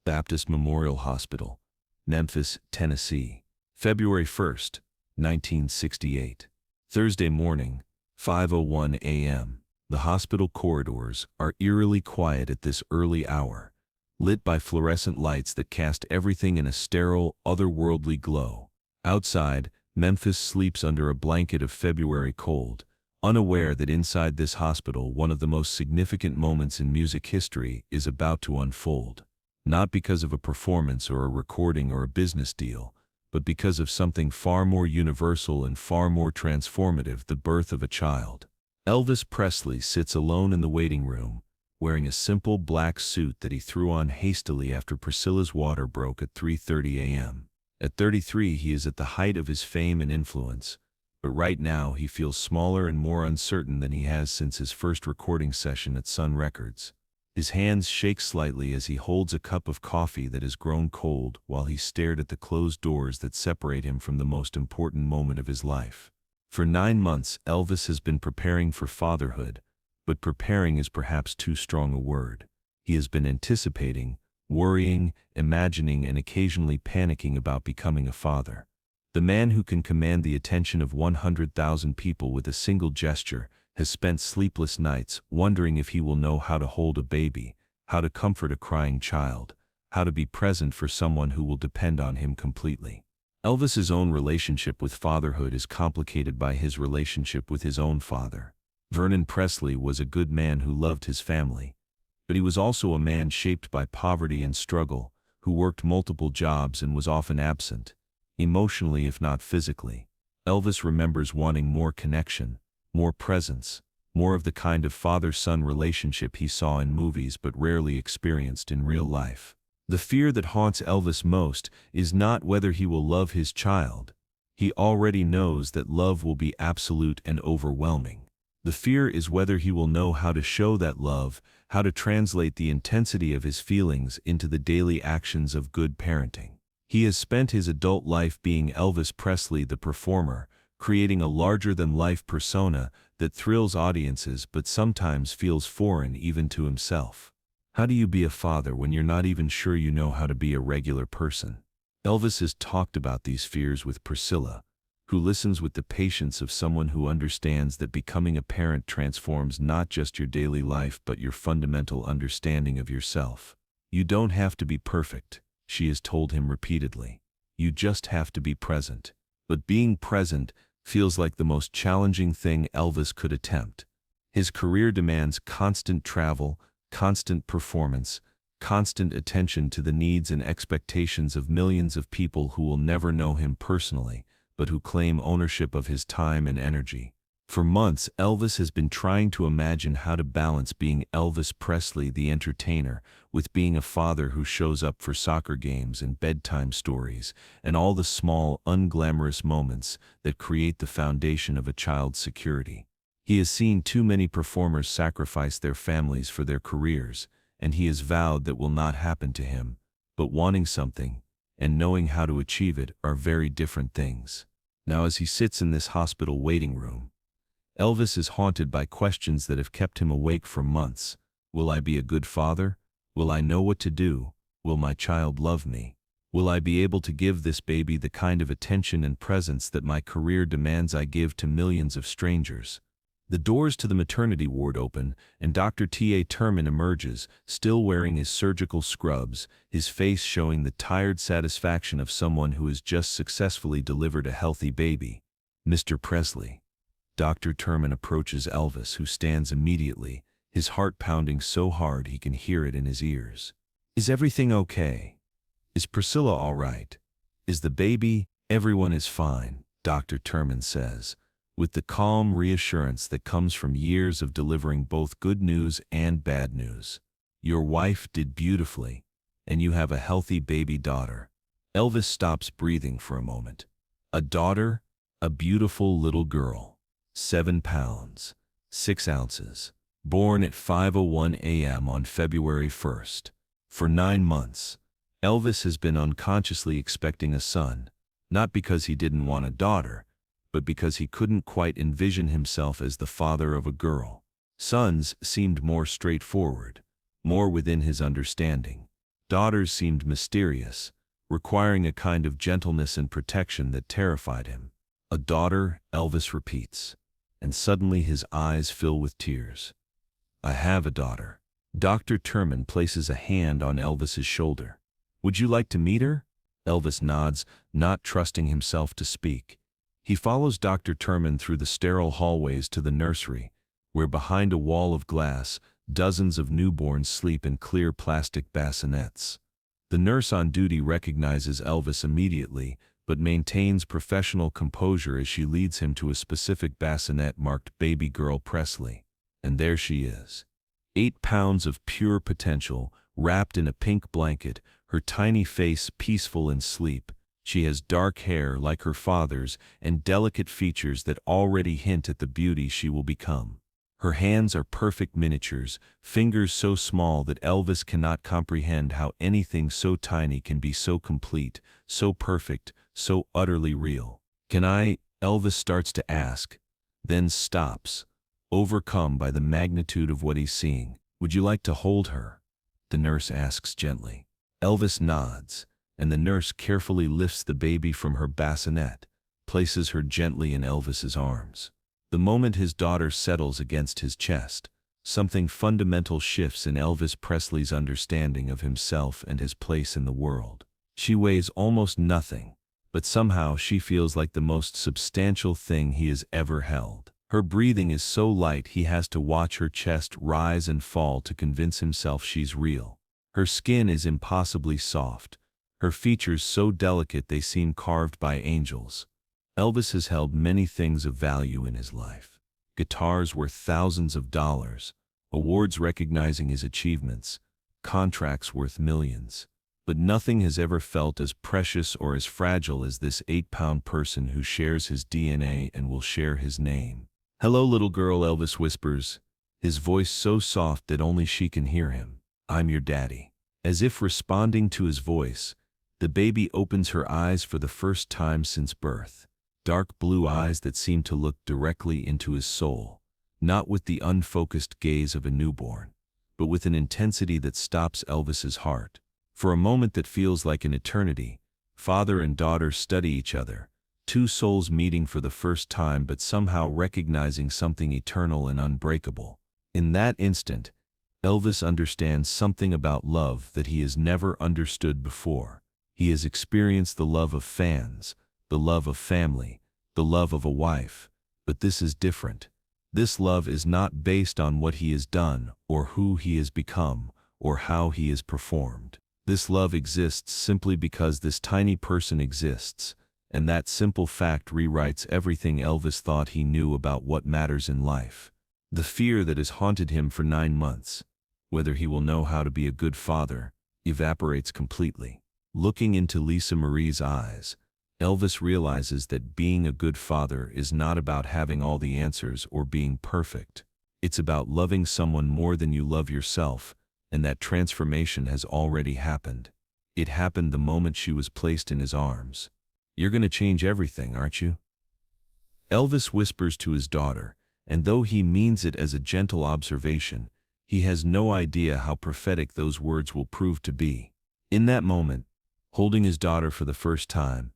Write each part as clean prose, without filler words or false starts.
Baptist Memorial Hospital, Memphis, Tennessee, February 1st, 1968. Thursday morning, 5:01 a.m. The hospital corridors are eerily quiet at this early hour, lit by fluorescent lights that cast everything in a sterile, otherworldly glow. Outside, Memphis sleeps under a blanket of February cold, unaware that inside this hospital one of the most significant moments in music history is about to unfold. Not because of a performance or a recording or a business deal, but because of something far more universal and far more transformative: the birth of a child. Elvis Presley sits alone in the waiting room, wearing a simple black suit that he threw on hastily after Priscilla's water broke at 3:30 a.m. At 33, he is at the height of his fame and influence, but right now he feels smaller and more uncertain than he has since his first recording session at Sun Records. His hands shake slightly as he holds a cup of coffee that has grown cold while he stared at the closed doors that separate him from the most important moment of his life. For 9 months, Elvis has been preparing for fatherhood, but preparing is perhaps too strong a word. He has been anticipating, worrying, imagining, and occasionally panicking about becoming a father. The man who can command the attention of 100,000 people with a single gesture has spent sleepless nights wondering if he will know how to hold a baby, how to comfort a crying child, how to be present for someone who will depend on him completely. Elvis's own relationship with fatherhood is complicated by his relationship with his own father. Vernon Presley was a good man who loved his family, but he was also a man shaped by poverty and struggle, who worked multiple jobs and was often absent, emotionally if not physically. Elvis remembers wanting more connection, more presence, more of the kind of father-son relationship he saw in movies but rarely experienced in real life. The fear that haunts Elvis most is not whether he will love his child. He already knows that love will be absolute and overwhelming. The fear is whether he will know how to show that love, how to translate the intensity of his feelings into the daily actions of good parenting. He has spent his adult life being Elvis Presley the performer, creating a larger-than-life persona that thrills audiences but sometimes feels foreign even to himself. How do you be a father when you're not even sure you know how to be a regular person? Elvis has talked about these fears with Priscilla, who listens with the patience of someone who understands that becoming a parent transforms not just your daily life but your fundamental understanding of yourself. You don't have to be perfect, she has told him repeatedly. You just have to be present. But being present feels like the most challenging thing Elvis could attempt. His career demands constant travel, constant performance, constant attention to the needs and expectations of millions of people who will never know him personally, but who claim ownership of his time and energy. For months, Elvis has been trying to imagine how to balance being Elvis Presley the entertainer with being a father who shows up for soccer games and bedtime stories and all the small, unglamorous moments that create the foundation of a child's security. He has seen too many performers sacrifice their families for their careers, and he has vowed that will not happen to him. But wanting something and knowing how to achieve it are very different things. Now, as he sits in this hospital waiting room, Elvis is haunted by questions that have kept him awake for months. Will I be a good father? Will I know what to do? Will my child love me? Will I be able to give this baby the kind of attention and presence that my career demands I give to millions of strangers? The doors to the maternity ward open, and Dr. T.A. Turman emerges, still wearing his surgical scrubs, his face showing the tired satisfaction of someone who has just successfully delivered a healthy baby. Mr. Presley. Dr. Turman approaches Elvis, who stands immediately, his heart pounding so hard he can hear it in his ears. Is everything okay? Is Priscilla all right? Is the baby? Everyone is fine, Dr. Turman says, with the calm reassurance that comes from years of delivering both good news and bad news. Your wife did beautifully, and you have a healthy baby daughter. Elvis stops breathing for a moment. A daughter? A beautiful little girl. 7 pounds, 6 ounces. Born at 5:01 a.m. on February 1st. For 9 months, Elvis has been unconsciously expecting a son, not because he didn't want a daughter, but because he couldn't quite envision himself as the father of a girl. Sons seemed more straightforward, more within his understanding. Daughters seemed mysterious, requiring a kind of gentleness and protection that terrified him. "A daughter," Elvis repeats, and suddenly his eyes fill with tears. "I have a daughter." Dr. Terman places a hand on Elvis's shoulder. "Would you like to meet her?" Elvis nods, not trusting himself to speak. He follows Dr. Terman through the sterile hallways to the nursery, where behind a wall of glass, dozens of newborns sleep in clear plastic bassinets. The nurse on duty recognizes Elvis immediately, but maintains professional composure as she leads him to a specific bassinet marked "Baby Girl Presley." And there she is. 8 pounds of pure potential, wrapped in a pink blanket, her tiny face peaceful in sleep. She has dark hair like her father's and delicate features that already hint at the beauty she will become. Her hands are perfect miniatures, fingers so small that Elvis cannot comprehend how anything so tiny can be so complete, so perfect, so utterly real. "Can I?" Elvis starts to ask, then stops, overcome by the magnitude of what he's seeing. "Would you like to hold her?" the nurse asks gently. Elvis nods, and the nurse carefully lifts the baby from her bassinet, places her gently in Elvis's arms. The moment his daughter settles against his chest, something fundamental shifts in Elvis Presley's understanding of himself and his place in the world. She weighs almost nothing, but somehow she feels like the most substantial thing he has ever held. Her breathing is so light he has to watch her chest rise and fall to convince himself she's real. Her skin is impossibly soft, her features so delicate they seem carved by angels. Elvis has held many things of value in his life. Guitars worth thousands of dollars, awards recognizing his achievements, contracts worth millions. But nothing has ever felt as precious or as fragile as this 8-pound person who shares his DNA and will share his name. "Hello, little girl," Elvis whispers, his voice so soft that only she can hear him. "I'm your daddy." As if responding to his voice, the baby opens her eyes for the first time since birth. Dark blue eyes that seem to look directly into his soul, not with the unfocused gaze of a newborn, but with an intensity that stops Elvis's heart. For a moment that feels like an eternity, father and daughter study each other, two souls meeting for the first time but somehow recognizing something eternal and unbreakable. In that instant, Elvis understands something about love that he has never understood before. He has experienced the love of fans, the love of family, the love of a wife, but this is different. This love is not based on what he has done, or who he has become, or how he has performed. This love exists simply because this tiny person exists, and that simple fact rewrites everything Elvis thought he knew about what matters in life. The fear that has haunted him for 9 months, whether he will know how to be a good father, evaporates completely. Looking into Lisa Marie's eyes, Elvis realizes that being a good father is not about having all the answers or being perfect. It's about loving someone more than you love yourself, and that transformation has already happened. It happened the moment she was placed in his arms. "You're going to change everything, aren't you?" Elvis whispers to his daughter, and though he means it as a gentle observation, he has no idea how prophetic those words will prove to be. In that moment, holding his daughter for the first time,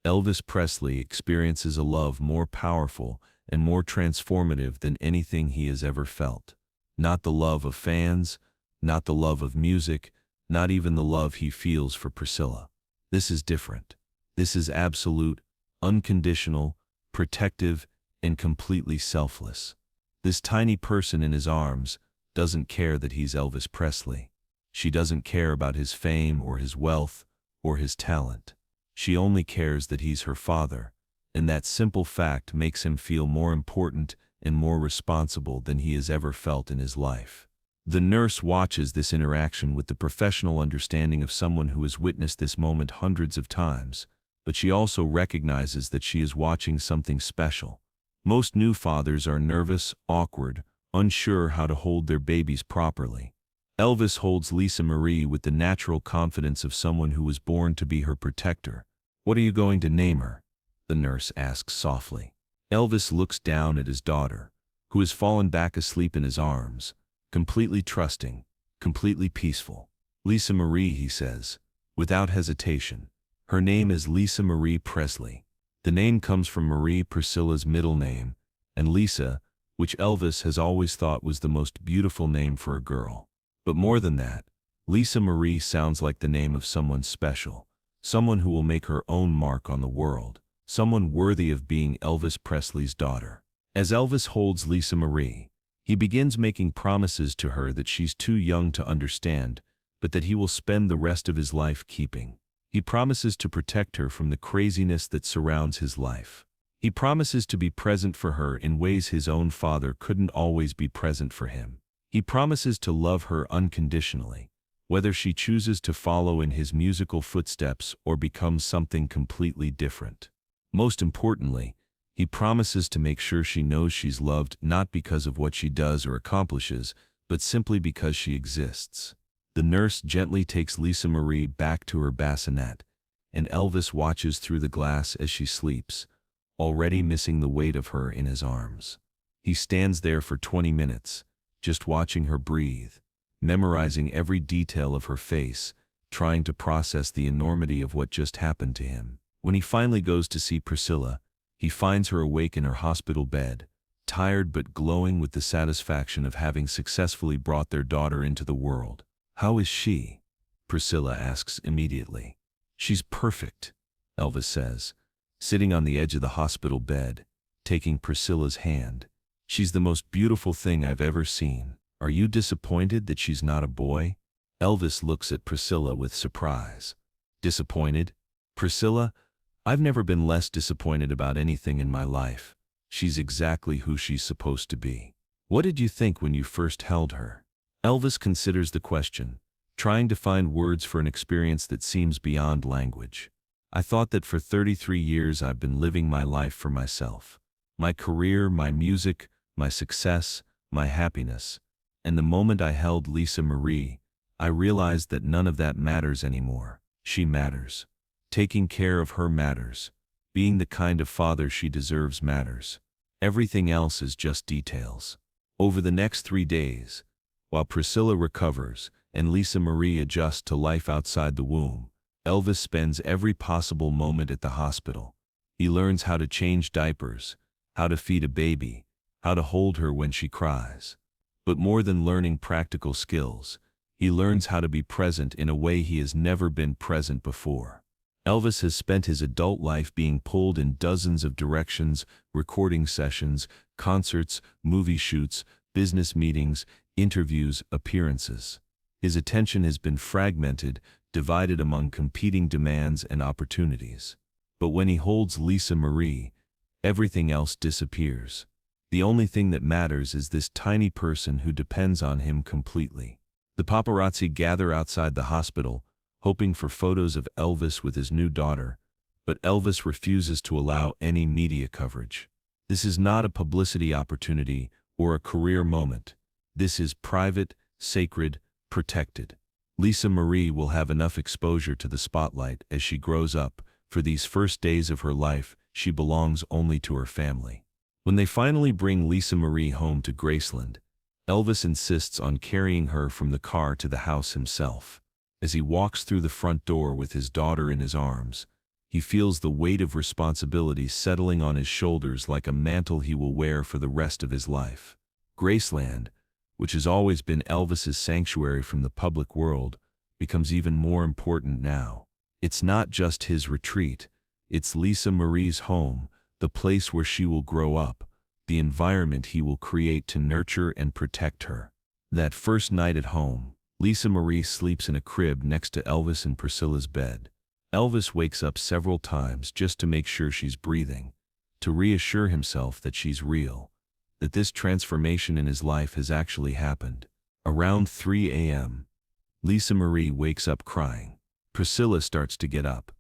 Elvis Presley experiences a love more powerful and more transformative than anything he has ever felt. Not the love of fans, not the love of music, not even the love he feels for Priscilla. This is different. This is absolute, unconditional, protective, and completely selfless. This tiny person in his arms doesn't care that he's Elvis Presley. She doesn't care about his fame or his wealth or his talent. She only cares that he's her father, and that simple fact makes him feel more important and more responsible than he has ever felt in his life. The nurse watches this interaction with the professional understanding of someone who has witnessed this moment hundreds of times, but she also recognizes that she is watching something special. Most new fathers are nervous, awkward, unsure how to hold their babies properly. Elvis holds Lisa Marie with the natural confidence of someone who was born to be her protector. "What are you going to name her?" the nurse asks softly. Elvis looks down at his daughter, who has fallen back asleep in his arms, completely trusting, completely peaceful. Lisa Marie, he says, without hesitation. Her name is Lisa Marie Presley. The name comes from Marie, Priscilla's middle name, and Lisa, which Elvis has always thought was the most beautiful name for a girl. But more than that, Lisa Marie sounds like the name of someone special, someone who will make her own mark on the world, someone worthy of being Elvis Presley's daughter. As Elvis holds Lisa Marie, he begins making promises to her that she's too young to understand, but that he will spend the rest of his life keeping. He promises to protect her from the craziness that surrounds his life. He promises to be present for her in ways his own father couldn't always be present for him. He promises to love her unconditionally, whether she chooses to follow in his musical footsteps or become something completely different. Most importantly, he promises to make sure she knows she's loved not because of what she does or accomplishes, but simply because she exists. The nurse gently takes Lisa Marie back to her bassinet, and Elvis watches through the glass as she sleeps, already missing the weight of her in his arms. He stands there for 20 minutes, just watching her breathe, memorizing every detail of her face, trying to process the enormity of what just happened to him. When he finally goes to see Priscilla, he finds her awake in her hospital bed, tired but glowing with the satisfaction of having successfully brought their daughter into the world. "How is she?" Priscilla asks immediately. "She's perfect," Elvis says, sitting on the edge of the hospital bed, taking Priscilla's hand. "She's the most beautiful thing I've ever seen. Are you disappointed that she's not a boy?" Elvis looks at Priscilla with surprise. "Disappointed? Priscilla, I've never been less disappointed about anything in my life. She's exactly who she's supposed to be." "What did you think when you first held her?" Elvis considers the question, trying to find words for an experience that seems beyond language. "I thought that for 33 years I've been living my life for myself. My career, my music, my success, my happiness. And the moment I held Lisa Marie, I realized that none of that matters anymore. She matters. Taking care of her matters. Being the kind of father she deserves matters. Everything else is just details." Over the next 3 days, while Priscilla recovers and Lisa Marie adjusts to life outside the womb, Elvis spends every possible moment at the hospital. He learns how to change diapers, how to feed a baby, how to hold her when she cries. But more than learning practical skills, he learns how to be present in a way he has never been present before. Elvis has spent his adult life being pulled in dozens of directions: recording sessions, concerts, movie shoots, business meetings, interviews, appearances. His attention has been fragmented, divided among competing demands and opportunities. But when he holds Lisa Marie, everything else disappears. The only thing that matters is this tiny person who depends on him completely. The paparazzi gather outside the hospital, hoping for photos of Elvis with his new daughter, but Elvis refuses to allow any media coverage. This is not a publicity opportunity or a career moment. This is private, sacred, protected. Lisa Marie will have enough exposure to the spotlight as she grows up. For these first days of her life, she belongs only to her family. When they finally bring Lisa Marie home to Graceland, Elvis insists on carrying her from the car to the house himself. As he walks through the front door with his daughter in his arms, he feels the weight of responsibility settling on his shoulders like a mantle he will wear for the rest of his life. Graceland, which has always been Elvis's sanctuary from the public world, becomes even more important now. It's not just his retreat, it's Lisa Marie's home, the place where she will grow up, the environment he will create to nurture and protect her. That first night at home, Lisa Marie sleeps in a crib next to Elvis and Priscilla's bed. Elvis wakes up several times just to make sure she's breathing, to reassure himself that she's real, that this transformation in his life has actually happened. Around 3 a.m., Lisa Marie wakes up crying. Priscilla starts to get up,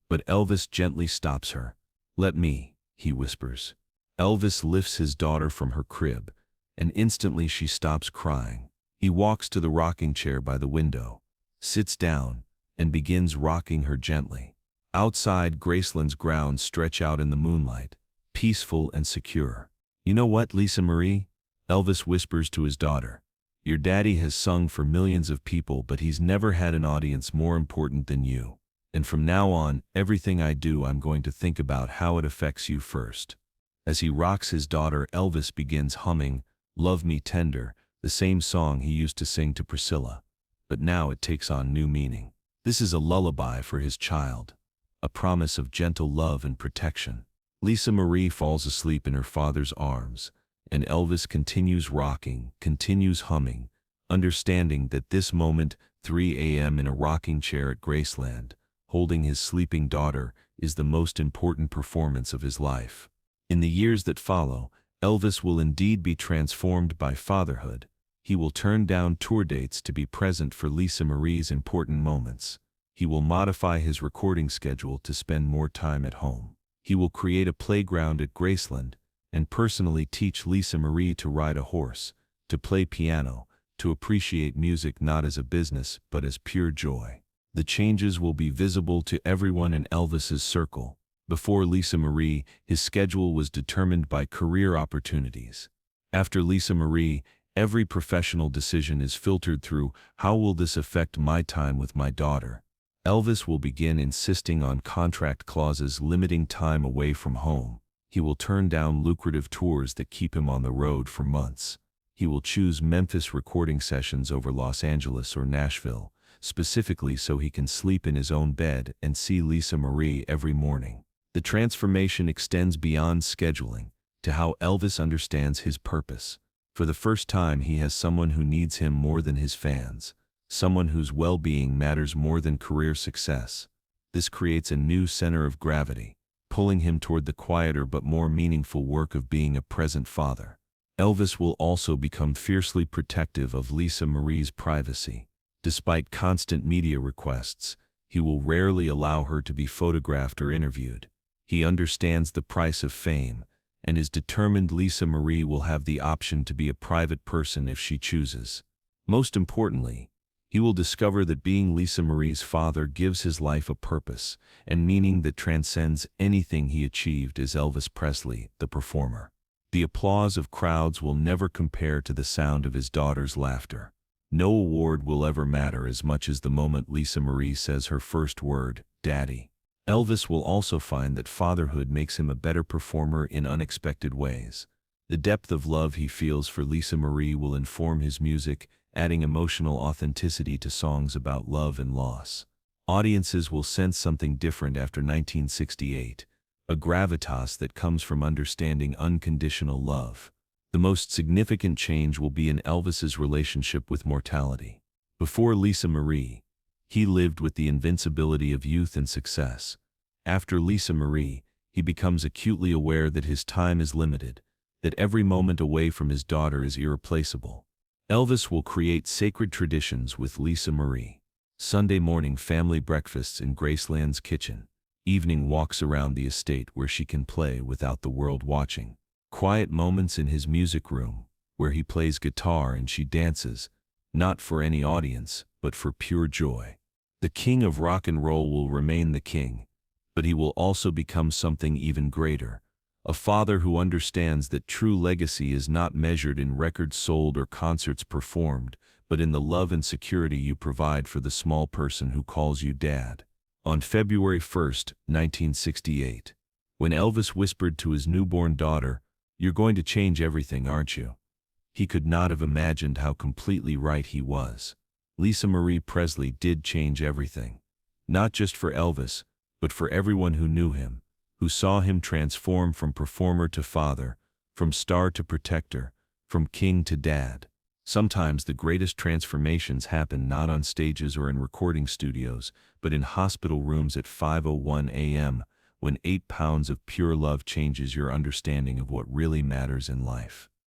but Elvis gently stops her. "Let me," he whispers. Elvis lifts his daughter from her crib, and instantly she stops crying. He walks to the rocking chair by the window, sits down, and begins rocking her gently. Outside, Graceland's grounds stretch out in the moonlight, peaceful and secure. "You know what, Lisa Marie?" Elvis whispers to his daughter. Your daddy has sung for millions of people, but he's never had an audience more important than you. And from now on, everything I do, I'm going to think about how it affects you first." As he rocks his daughter, Elvis begins humming "Love Me Tender," the same song he used to sing to Priscilla. But now it takes on new meaning. This is a lullaby for his child, a promise of gentle love and protection. Lisa Marie falls asleep in her father's arms, and Elvis continues rocking, continues humming, understanding that this moment, 3 a.m. in a rocking chair at Graceland, holding his sleeping daughter, is the most important performance of his life. In the years that follow, Elvis will indeed be transformed by fatherhood. He will turn down tour dates to be present for Lisa Marie's important moments. He will modify his recording schedule to spend more time at home. He will create a playground at Graceland and personally teach Lisa Marie to ride a horse, to play piano, to appreciate music not as a business but as pure joy. The changes will be visible to everyone in Elvis's circle. Before Lisa Marie, his schedule was determined by career opportunities. After Lisa Marie, every professional decision is filtered through, how will this affect my time with my daughter? Elvis will begin insisting on contract clauses limiting time away from home. He will turn down lucrative tours that keep him on the road for months. He will choose Memphis recording sessions over Los Angeles or Nashville, specifically so he can sleep in his own bed and see Lisa Marie every morning. The transformation extends beyond scheduling to how Elvis understands his purpose. For the first time, he has someone who needs him more than his fans, someone whose well-being matters more than career success. This creates a new center of gravity, pulling him toward the quieter but more meaningful work of being a present father. Elvis will also become fiercely protective of Lisa Marie's privacy. Despite constant media requests, he will rarely allow her to be photographed or interviewed. He understands the price of fame, and is determined Lisa Marie will have the option to be a private person if she chooses. Most importantly, he will discover that being Lisa Marie's father gives his life a purpose and meaning that transcends anything he achieved as Elvis Presley, the performer. The applause of crowds will never compare to the sound of his daughter's laughter. No award will ever matter as much as the moment Lisa Marie says her first word, "Daddy." Elvis will also find that fatherhood makes him a better performer in unexpected ways. The depth of love he feels for Lisa Marie will inform his music, adding emotional authenticity to songs about love and loss. Audiences will sense something different after 1968, a gravitas that comes from understanding unconditional love. The most significant change will be in Elvis's relationship with mortality. Before Lisa Marie, he lived with the invincibility of youth and success. After Lisa Marie, he becomes acutely aware that his time is limited, that every moment away from his daughter is irreplaceable. Elvis will create sacred traditions with Lisa Marie. Sunday morning family breakfasts in Graceland's kitchen. Evening walks around the estate where she can play without the world watching. Quiet moments in his music room, where he plays guitar and she dances, not for any audience, but for pure joy. The king of rock and roll will remain the king, but he will also become something even greater. A father who understands that true legacy is not measured in records sold or concerts performed, but in the love and security you provide for the small person who calls you dad. On February 1st, 1968, when Elvis whispered to his newborn daughter, "You're going to change everything, aren't you?" he could not have imagined how completely right he was. Lisa Marie Presley did change everything. Not just for Elvis, but for everyone who knew him, who saw him transform from performer to father, from star to protector, from king to dad. Sometimes the greatest transformations happen not on stages or in recording studios, but in hospital rooms at 5:01 a.m., when 8 pounds of pure love changes your understanding of what really matters in life.